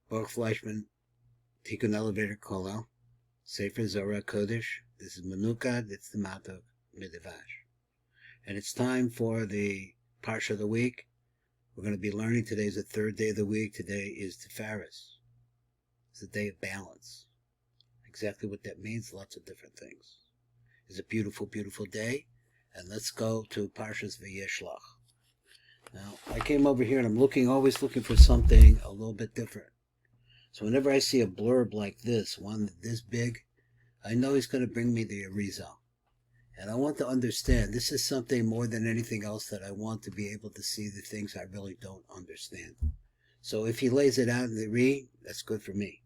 Baruch Fleischman, Tikkun Elevator Kollel, Sefer Zohar Kodesh. This is Menukad, it's the Matok Midivash. And it's time for the parsha of the week. We're going to be learning. Today is the third day of the week. Today is tiferes. It's a day of balance. Exactly what that means, lots of different things. It's a beautiful, beautiful day. And let's go to parshas Vayishlach. Now, I came over here and I'm always looking for something a little bit different. So whenever I see a blurb like this, one this big, I know he's going to bring me the Arizal. And I want to understand, this is something more than anything else that I want to be able to see the things I really don't understand. So if he lays it out in the read, that's good for me.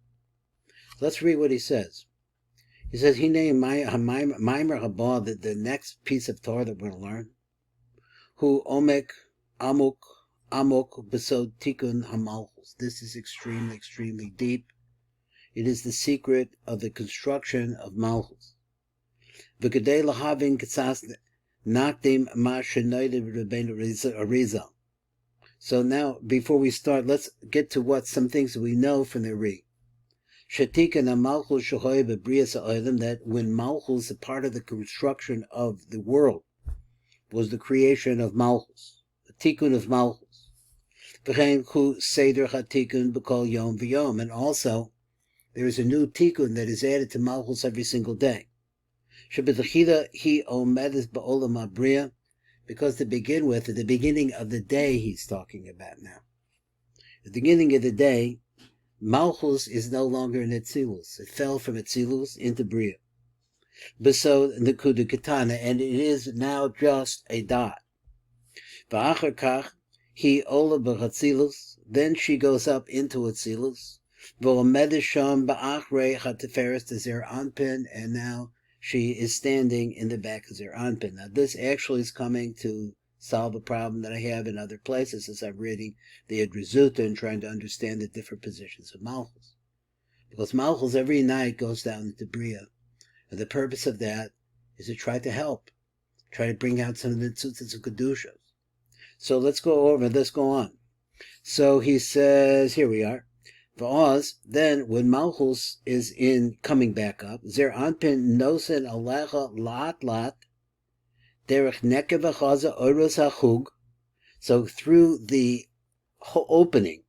Let's read what he says. He says, he named Maimer Haba, the next piece of Torah that we're going to learn, Hu Omek Amuk Besod Tikkun HaMalchus. This is extremely, extremely deep. It is the secret of the construction of Malchus. V'kedei lahavin k'tzas nakdim ma shenoidev Rabbeinu Arizal. So now, before we start, let's get to some things that we know from the Ri. Shetikan HaMalchus shehoy b'brias ha'olam, that when Malchus, a part of the construction of the world, was the creation of Malchus, the tikkun of Malchus. And also, there is a new tikkun that is added to Malchus every single day. Because to begin with, at the beginning of the day he's talking about now. At the beginning of the day, Malchus is no longer in Etzilus. It fell from Etzilus into Bria. Besod Nekuda Katana, and it is now just a dot. V'achar kach, he ola b'chatzilus, then she goes up into Atzilus, v'omedesham ba'achrei tiferes to Zer Anpin, and now she is standing in the back of Zer Anpin. Now this actually is coming to solve a problem that I have in other places as I'm reading the Adrizuta and trying to understand the different positions of Malchus. Because Malchus every night goes down into Bria, and the purpose of that is to try to help, try to bring out some of the tzutzis of Kedushas. So let's go on. So he says, here we are. For Oz, then when Malchus is in coming back up, Zer Anpin nosen alecha lat derech nekev hachaza oros hachug. So through the opening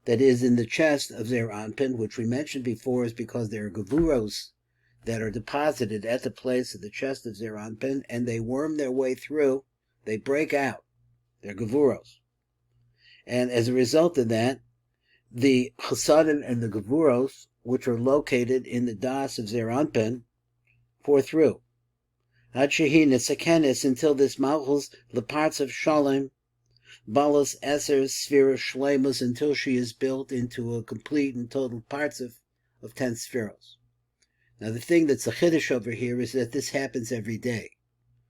that is in the chest of Zer Anpin, which we mentioned before is because there are gavuros that are deposited at the place of the chest of Zer Anpin, and they worm their way through, they break out. They're gavuros. And as a result of that, the chasadim and the gavuros, which are located in the das of Zer Anpin, pour through. Ad shehi nesakenes, until this malchus, the parts of shalom, balas eser sphira shlemus, until she is built into a complete and total parts of 10 spheros. Now the thing that's a chiddush over here is that this happens every day.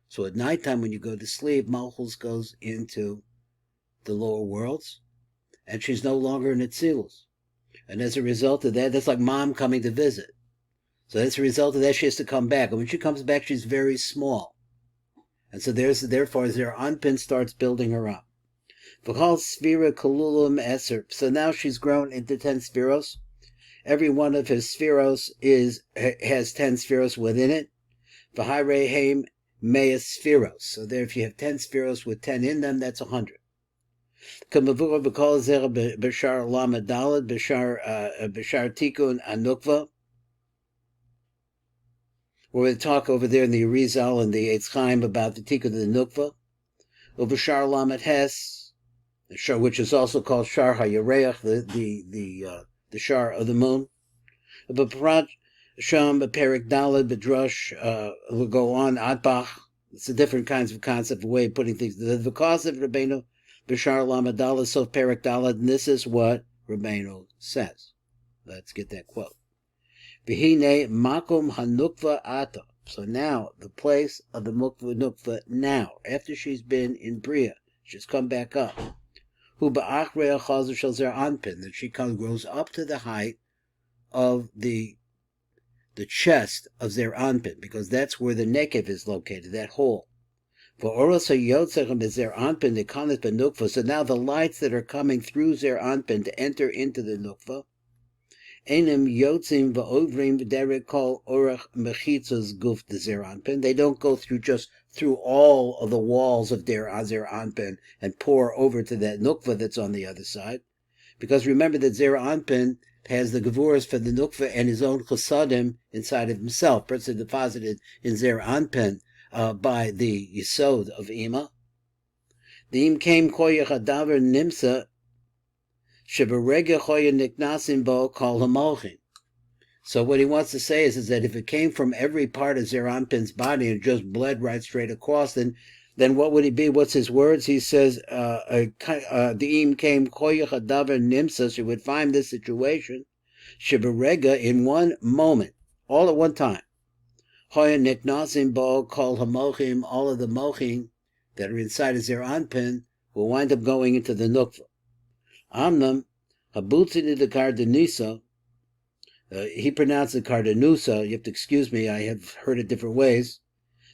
So at nighttime when you go to sleep, Malchus goes into the lower worlds, and she's no longer in Etzilus. And as a result of that, that's like mom coming to visit. So as a result of that, she has to come back. And when she comes back, she's very small. And so therefore, Zer Anpin starts building her up. V'chal sphira kolulum eser. So now she's grown into 10 spheros. Every one of his spheros has 10 spheros within it. V'harei heim Mea spheros. So there, if you have 10 spheros with 10 in them, that's 100. Kamavura b'kol zer b'shar lamadalad b'shar tikun anukva. We're going to talk over there in the Arizal and the Eitz Chaim about the tikun of the nukva. B'shar lamad hes, which is also called shar hayareach, the shar of the moon. B'parat Sham, Perik Dalad, Bedrash, will go on, Adbach. It's a different kinds of concept, a way of putting things. The cause of Rabbeinu, Bishar Lamadala, so Perik Dalad, and this is what Rabbeinu says. Let's get that quote. Vihine Makum Hanukva Ata. So now, the place of the Nukva now, after she's been in Bria, she's come back up. Hu Ba'achrea Chazer Shel Zer Anpin, that she grows up to the height of the chest of Zer Anpin, because that's where the nekev is located, that hole. For Oros HaYotzechem is Zer Anpin, the Kanet Benukva. So now the lights that are coming through Zer Anpin to enter into the Nukva, Enim yotzim va'ovrim v'derek kol orach mechitzos guf de Zeir Anpin. They don't go through all of the walls of Zeir Anpin and pour over to that nukva that's on the other side. Because remember that Zeir Anpin has the gevuras for the nukva and his own chasadim inside of himself. Person deposited in Zeir Anpin by the yisod of Ima. The im came koyach adaver nimsa sheberega choya niknasim bo kol hamolchin. So what he wants to say is that if it came from every part of Zeir Anpin's body and just bled right straight across, then what would he be? What's his words? He says, the im came koyach adaver nimsa, so you would find this situation, sheberega, in one moment, all at one time. Choya niknasim bo kol hamolchim, all of the mochim that are inside of Zeir Anpin will wind up going into the nukva. Amnam, habutzin the kardanisa, he pronounced the kardanusa, you have to excuse me, I have heard it different ways.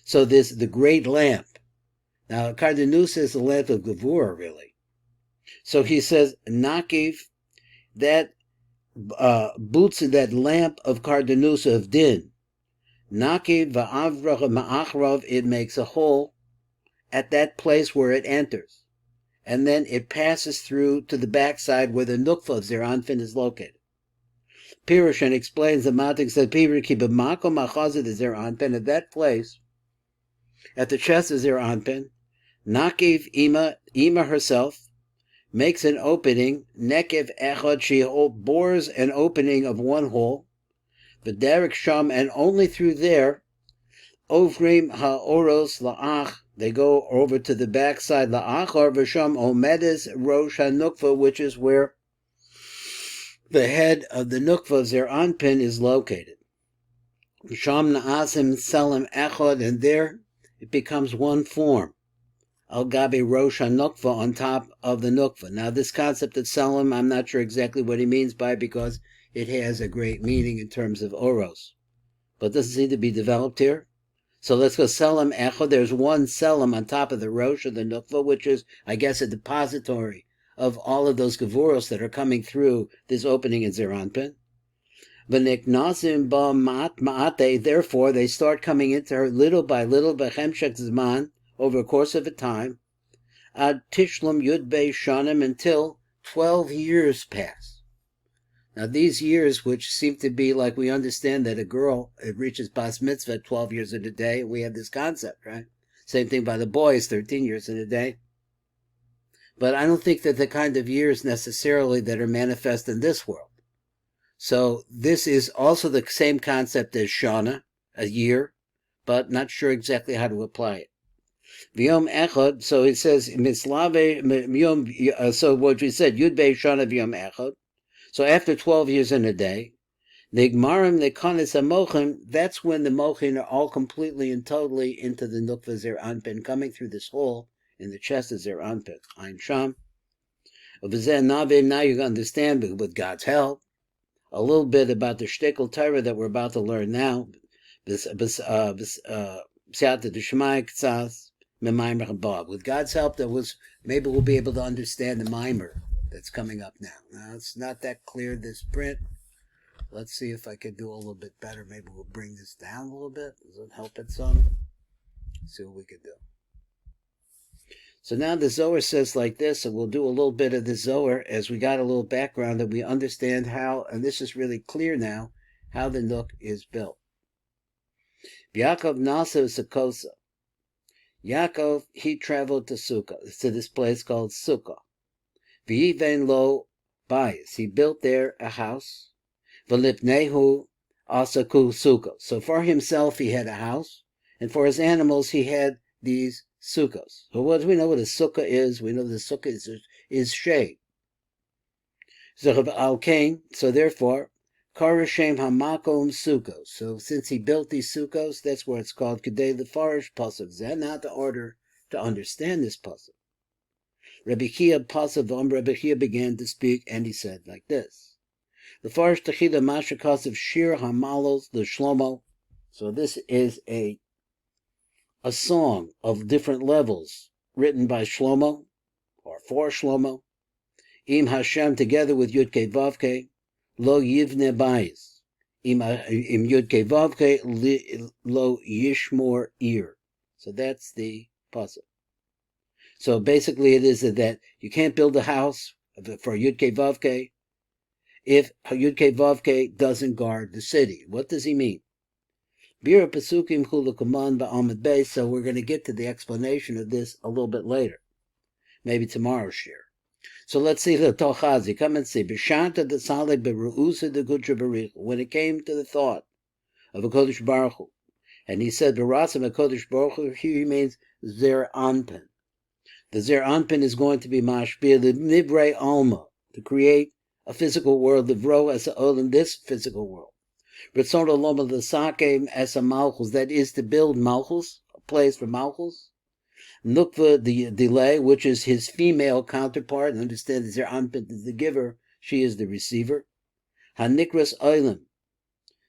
So this, the great lamp. Now, kardanusa is the lamp of Gevurah, really. So he says, nakiv, that boots in that lamp of kardanusa of din. Nakiv va'avrach ma'achrav, it makes a hole at that place where it enters. And then it passes through to the backside where the nukva of Zeir Anpin is located. Pirushan explains, the Matik said, Piriki b'makom achazah the Zeir Anpin, at that place, at the chest of Zeir Anpin, Nakiv Ima herself, makes an opening, Nekev echad, she bores an opening of one hole, V'derek sham, and only through there, Ovrim ha'oros la'ach, they go over to the backside, la'achar v'sham omedes rosh ha'nukva, which is where the head of the nukva of Zeir Anpin is located. Sham na'asim selim echad, and there it becomes one form. Al gabi rosh ha'nukva, on top of the nukva. Now this concept of selim, I'm not sure exactly what he means by it, because it has a great meaning in terms of oros. But doesn't seem to be developed here. So let's go selim echad. There's one selim on top of the rosh of the nukva, which is, I guess, a depository of all of those gevuros that are coming through this opening in Zeir Anpin. V'niknasim ba ma'ate, therefore they start coming into her little by little, b'chemshek zman, over a course of a time, ad tishlum yud bei shanim, until 12 years pass. Now these years, which seem to be like we understand that a girl, it reaches bas mitzvah at 12 years in a day, we have this concept, right? Same thing by the boys, 13 years in a day. But I don't think that the kind of years necessarily that are manifest in this world. So this is also the same concept as Shana, a year, but not sure exactly how to apply it. V'yom echad, so it says, so what we said, Yud Bei Shana v'yom echad. So after 12 years in a day, Nigmarim Nekanis HaMochim, that's when the Mochim are all completely and totally into the Nukva Zeir Anpin, coming through this hole in the chest of Zeir Anpin. Ein Sham. Now you can understand, with God's help, a little bit about the Shtickle Torah that we're about to learn now. With God's help, maybe we'll be able to understand the mimer that's coming up now. Now, it's not that clear, this print. Let's see if I could do a little bit better. Maybe we'll bring this down a little bit. Does it help it some? See what we can do. So now the Zohar says like this, and we'll do a little bit of the Zohar as we got a little background that we understand how, and this is really clear now, how the Nook is built. Yaakov Nasa Sukosa. Yaakov, he traveled to Sukkah, to this place called Sukkah. V'yiven lo bayis, he built there a house. V'lipnehu asaku sukkah. So for himself he had a house, and for his animals he had these sukkahs. So what do we know what a sukkah is? We know the sukkah is shade. So therefore, karashem hamakom sukkos. So since he built these sukkos, that's where it's called kedei lefarish pasuk. Zeh, not the order to understand this pasuk. Rabbi Chia began to speak, and he said like this: the Farish Techida Mashakas of Shir Hamalos the Shlomo. So this is a song of different levels written by Shlomo, or for Shlomo. Im Hashem, together with Yudke Vavke, lo yivne bayis. Im yud kevavke lo yishmor ir. So that's the puzzle. So basically it is that you can't build a house for Yud Kevavke if Yud Kevavke doesn't guard the city. What does he mean? Bira Pesukim Hulukaman Ba'amad Bey. So we're going to get to the explanation of this a little bit later. Maybe tomorrow's share. So let's see the Tochazi. Come and see. B'shanta de Saleh Beruusa de Gudra Barich. When it came to the thought of a Kodesh Baruch Hu, and he said, Barasim a Kodesh Baruch Hu, here he means Zer Anpin. The Zer Anpin is going to be Mashbir, the Nibre Alma, to create a physical world, the Vro as a Olam, this physical world. Ritzon Oloma the Sakem as a Malchus, that is to build Malchus, a place for Malchus. Nukva, the delay, which is his female counterpart, and understand that Zer Anpin is the giver, she is the receiver. Hanikras Olam,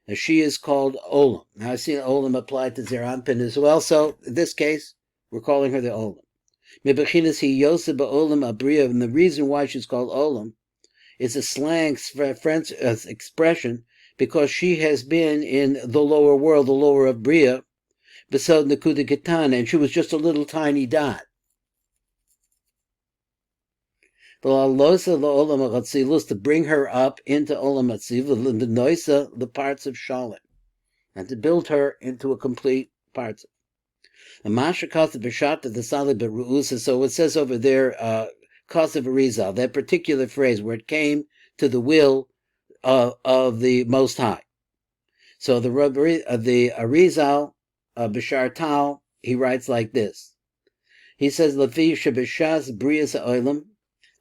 and she is called Olam. Now I've seen Olam applied to Zer Anpin as well, so in this case, we're calling her the Olam. Mebechinas he Yosef ba'olam abriya, and the reason why she's called Olam is a slang French expression because she has been in the lower world, the lower of Bria, besod Nakuda Ketana, and she was just a little tiny dot. To bring her up into Olam Atzilus, the parts of Shalit, and to build her into a complete parts. And Masha Kasa B'Shata the Salih Beruusa. So it says over there, Kasa V'Rizal, that particular phrase where it came to the will of the Most High. So the Arizal B'Shar Tal, he writes like this. He says, Lefi Shebeshas Brias Olam,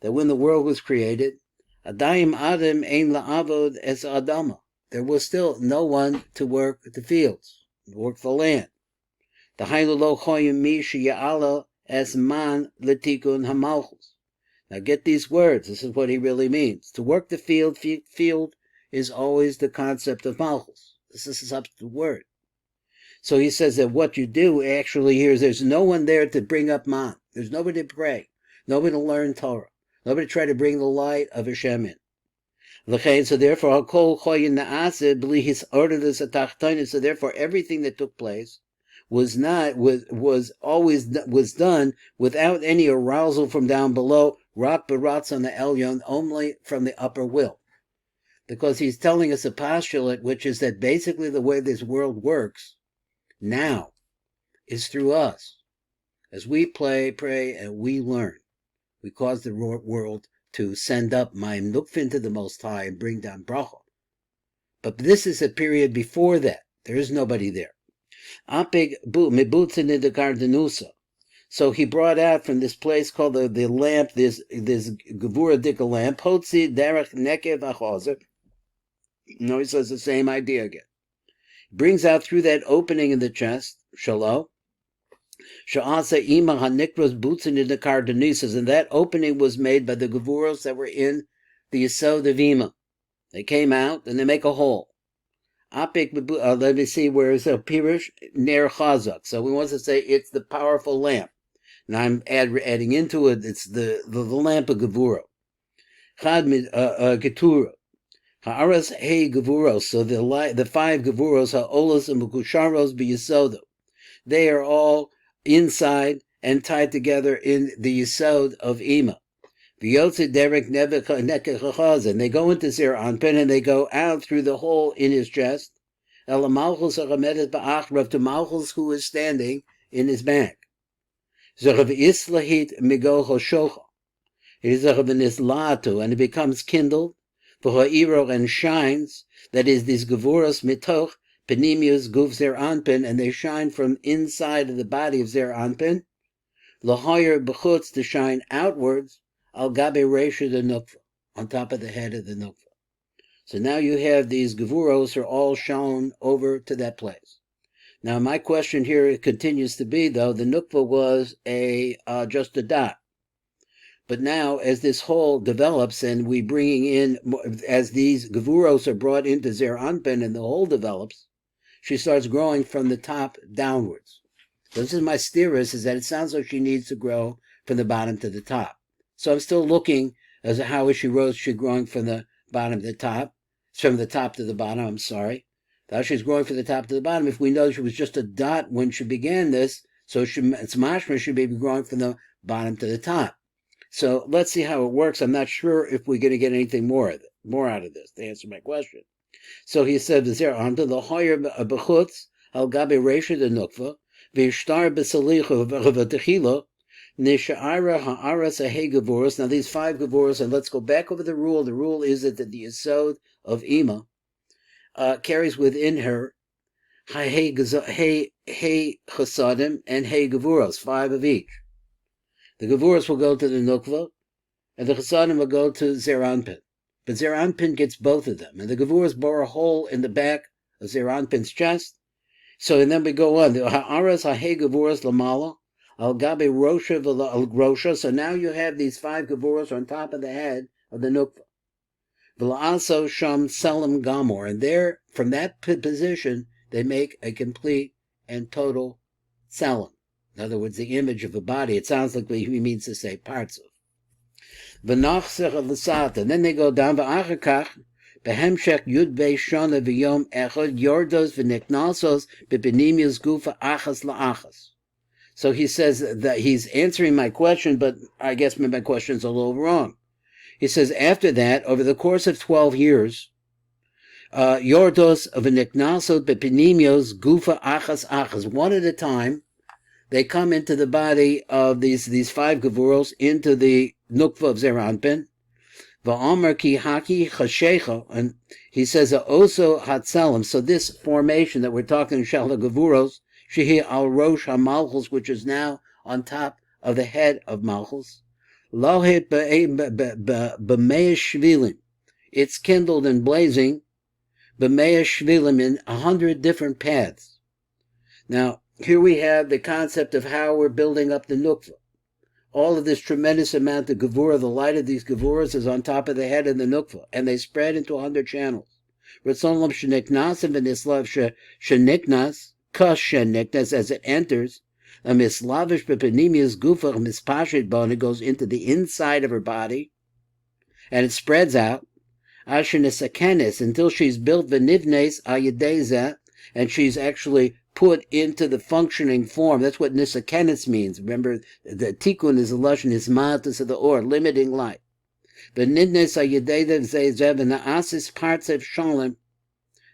that when the world was created, Adayim Adam Ein La'avod Es Adama, there was still no one to work the fields, work the land. The Hailulo Choyim Mi Sheya'ala Es Man Letikun Hamalchus. Now get these words. This is what he really means. To work the field is always the concept of Malchus. This is a substitute word. So he says that what you do actually here is there's no one there to bring up man. There's nobody to pray. Nobody to learn Torah. Nobody to try to bring the light of Hashem in. So therefore, so therefore everything that took place was done without any arousal from down below, rak beratz on the elyon, only from the upper will. Because he's telling us a postulate, which is that basically the way this world works now is through us. As we pray, and we learn, we cause the world to send up Mayim Nukfin to the Most High and bring down Bracha. But this is a period before that. There is nobody there. So he brought out from this place called the lamp, this Gevura Dika lamp, Hotzi Derech Nekev Achozer. No, he says the same idea again. Brings out through that opening in the chest, Shalom, Sha'asa Ima HaNikros Butzin in the Kardanisas, and that opening was made by the Gevuros that were in the Yesod of Ima. They came out and they make a hole. Let me see where is a Pirish Ner Chazak. So we want to say it's the powerful lamp. Now I'm adding into it, it's the lamp of Gevuro. Chad Getura. Ha'aras Hey Gevuros. So the five Gevuros, Ha'olos and Mukusharos B'Yesodo. They are all inside and tied together in the Yesod of Ima. And they go into Zer Anpin and they go out through the hole in his chest. To Malchus who is standing in his back. And it becomes kindled, and shines, that is, these Gevuros mitoch, Penimius guf Zer Anpin, and they shine from inside of the body of Zer Anpin, Lahoyer b'chutz, to shine outwards, Al Gabe Resha the Nukva, on top of the head of the Nukva. So now you have these Gevuros are all shown over to that place. Now my question here continues to be, though, the Nukva was just a dot. But now as this whole develops and we bringing in, as these Gevuros are brought into Zer Anpin and the whole develops, she starts growing from the top downwards. So this is my tiferes, is that it sounds like she needs to grow from the bottom to the top. So I'm still looking as to how is she growing from the bottom to the top. It's from the top to the bottom, I'm sorry. Now she's growing from the top to the bottom. If we know she was just a dot when she began this, so it's mashma should be growing from the bottom to the top. So let's see how it works. I'm not sure if we're going to get anything more out of this, to answer my question. So he said, "V'zer under the higher bechutz al gabe reisha de nukva v'ishtar b'salichu v'techila nishara ha'aras ahe gevuros." Now these 5 gevuros, and let's go back over the rule. The rule is that the yesod of Ima carries within her Hey Chasadim and Hey Gevuros, 5 of each. The Gevuros will go to the Nukva, and the Chasadim will go to Zeranpin. But Zeranpin gets both of them, and the Gevuros bore a hole in the back of Zeranpin's chest. So, and then we go on. The Ha'aras Ha'Hei Gevuros Lamala, Al Gabe Rosha Al Rosha. So now you have these 5 Gevuros on top of the head of the Nukva. V'la'aso Sham Selim Gamor, and there, from that position, they make a complete and total selim. In other words, the image of a body. It sounds like he means to say parts of. V'nachsech l'sat, and then they go down v'achakach behemshech yud bei shana v'yom echad yordos v'niknasos b'benimius gufa achas la'achas. So he says that he's answering my question, but I guess my question's a little wrong. He says after that, over the course of 12 years, yordos v'niknasos b'benimius gufa achas achas, one at a time, they come into the body of these 5 gevuros, into the nukva of Zeranpin. Va'amar ki haki chashecha, and he says also hatzalim. So this formation that we're talking shalha gevuros, shehi al rosh ha-malchus, which is now on top of the head of Malchus. Lohet b'mei shvilim, it's kindled and blazing b'mei shvilim in 100 different paths. Now, here we have the concept of how we're building up the nukva. All of this tremendous amount of gevura, the light of these gevuras is on top of the head of the nukva, and they spread into 100 channels. Ritzon sheniknas and v'nislav sheniknas, kas sheniknas, as it enters, a mislavish bepenimius gufa mispashit bone, it goes into the inside of her body, and it spreads out, ashenisakenes, until she's built v'nivnes ayedeza, and she's actually put into the functioning form. That's what nisakenes means. Remember, the tikkun is a lashon, is matas of the or, limiting light. But nidnes ayedeza zezev and the asis parts of shalom,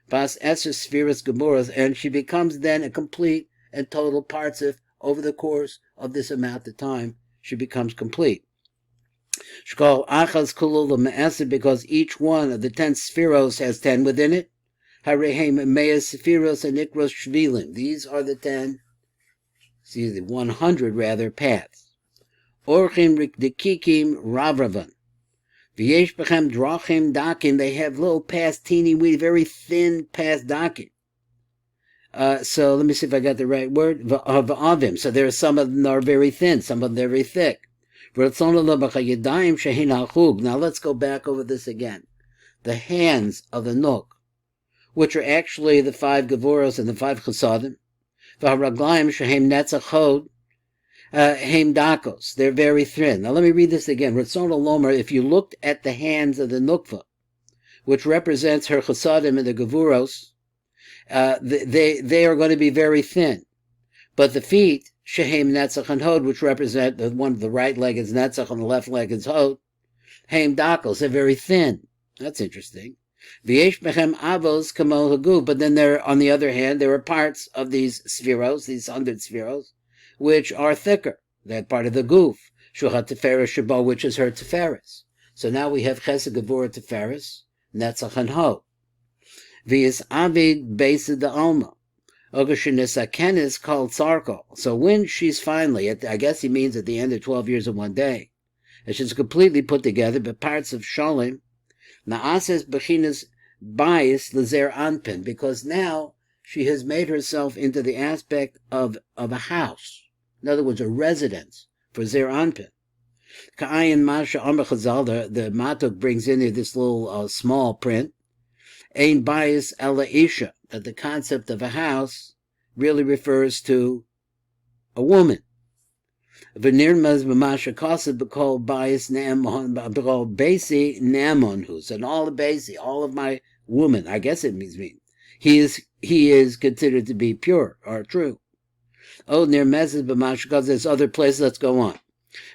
vas eses spheres gemuras, and she becomes then a complete and total partsif over the course of this amount of time. She becomes complete. Shkol achas kulul me'esed, because each one of the 10 spheros has 10 within it. Harehem me'es spheros and ikros shvilim. These are the 100 rather, paths. Orchim rikdikikim ravravan. V'yesh bechem drachim dakim. They have little past teeny weedy, very thin past dakim. So let me see if I got the right word. V'avim. So there are some of them that are very thin, some of them are very thick. Now let's go back over this again. The hands of the nuk, which are actually the 5 gevuros and the 5 chasadim. V'haraglayim shehem netzach hod heim dakos. They're very thin. Now let me read this again. Ritzon Lomer, if you looked at the hands of the nukva, which represents her chasadim and the gevuros, they are going to be very thin. But the feet, shehem netzach and hod, which represent the right leg is netzach and the left leg is hod, heim dakos, they're very thin. That's interesting. V'yesh bechem avos kamo haguf, but then there, on the other hand, there are parts of these spheros, these 100 spheros, which are thicker. They're part of the guf, shuhat tiferes shabo, which is her tiferes. So now we have chesed gevura tiferes, netzach and hod. V'yis avid beis de alma. Ogashinis is called sarko. So when she's finally, I guess he means at the end of 12 years and 1 day, and she's completely put together, but parts of shalom, na'ases bechinas bias lezer anpin, because now she has made herself into the aspect of a house. In other words, a residence for zer anpin. Ka'ayin masha amar chazal, the matuk brings in here this little small print. Ein bias ela isha, that the concept of a house really refers to a woman. V'nirmaz b'masha kased b'kol bias ne'amon b'kol basi ne'amonhus, and all the basi, all of my woman. I guess it means mean. He is considered to be pure or true. Oh, near Mezes b'mash, because there's other places. Let's go on.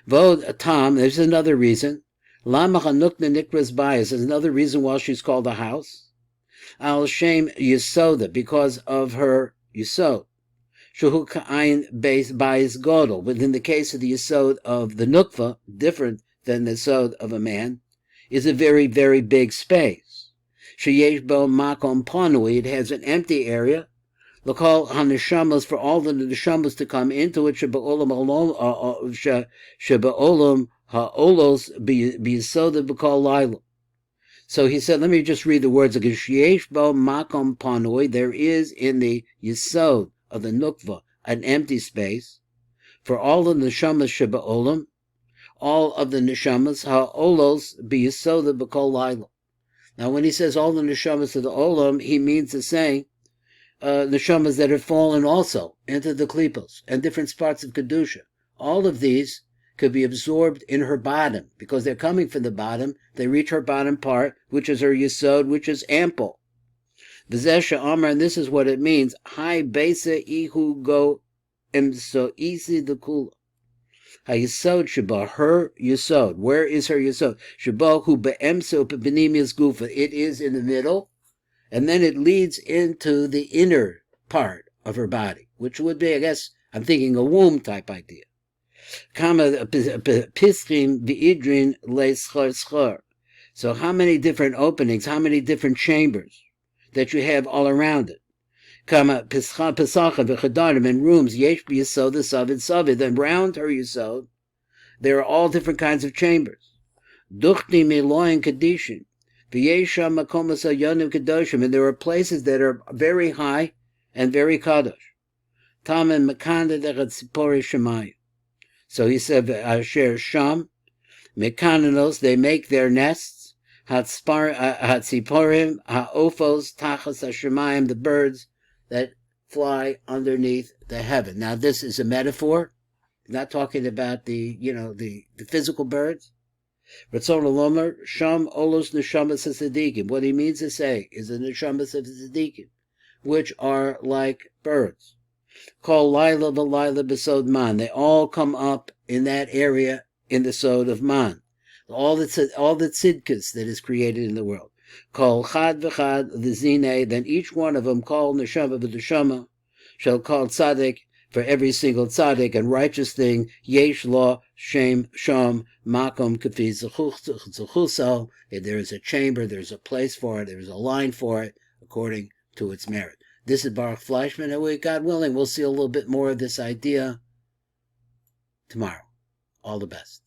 Vod Tom, there's another reason. Lama Hanukna Nikras Bias is another reason why she's called a house. Al Shem Yisoda, because of her Yisod. Shuhu Ka'ayin Bias Godel, within the case of the Yisod of the Nukva, different than the Yisod of a man, is a very, very big space. Sheyesh Bo Makom Panui, it has an empty area. L'kol haneshamas, for all the neshamas to come into it, sheba'olam ha'olos b'yisoda b'kol laila. So he said, let me just read the words again. Sheyesh bo makom panoi, there is in the yisod of the nukva an empty space for all the neshamas sheba'olam, all of the neshamas ha'olos b'yisoda b'kol laila. Now, when he says all the neshamas of the olam, he means to say neshamas that have fallen also into the klipos and different parts of kedusha. All of these could be absorbed in her bottom because they're coming from the bottom. They reach her bottom part, which is her yisod, which is ample. V'zesha Amar, and this is what it means. Hai besa ihu go emso isi the kula. HaYisod sheba, her yisod. Where is her yisod? Sheba hu be'emso be'benimius gufa. It is in the middle. And then it leads into the inner part of her body, which would be, I guess, I'm thinking a womb type idea. Kama pischim v'idrin le'schar. So how many different openings, how many different chambers that you have all around it? Kama pesachim v'chadarim, in rooms, yesh b'yisod savid savid. And round her yisod, there are all different kinds of chambers. Duchti miloyin kadishin. And there are places that are very high and very kadosh. So he said, Asher Sham, Mekananos, they make their nests, Hatziporim, Ha'ofos, Tachas Hashemayim, the birds that fly underneath the heaven. Now this is a metaphor, not talking about the physical birds. Ratzon Lomer, Sham Olos Neshamas Tzadikim. What he means to say is the Neshamas of Tzadikim, which are like birds. Call Lila v'Lila b'Sod Man. They all come up in that area in the Sod of Man. All the tzidkas that is created in the world. Call Chad v'Chad l'Zine. Then each one of them call Neshama v'Neshama shall call Tzadik, for every single tzaddik and righteous thing, yesh law, shem, sham, makom, kafi, zechuso. There is a chamber, there's a place for it, there's a line for it, according to its merit. This is Baruch Fleischman, and God willing, we'll see a little bit more of this idea tomorrow. All the best.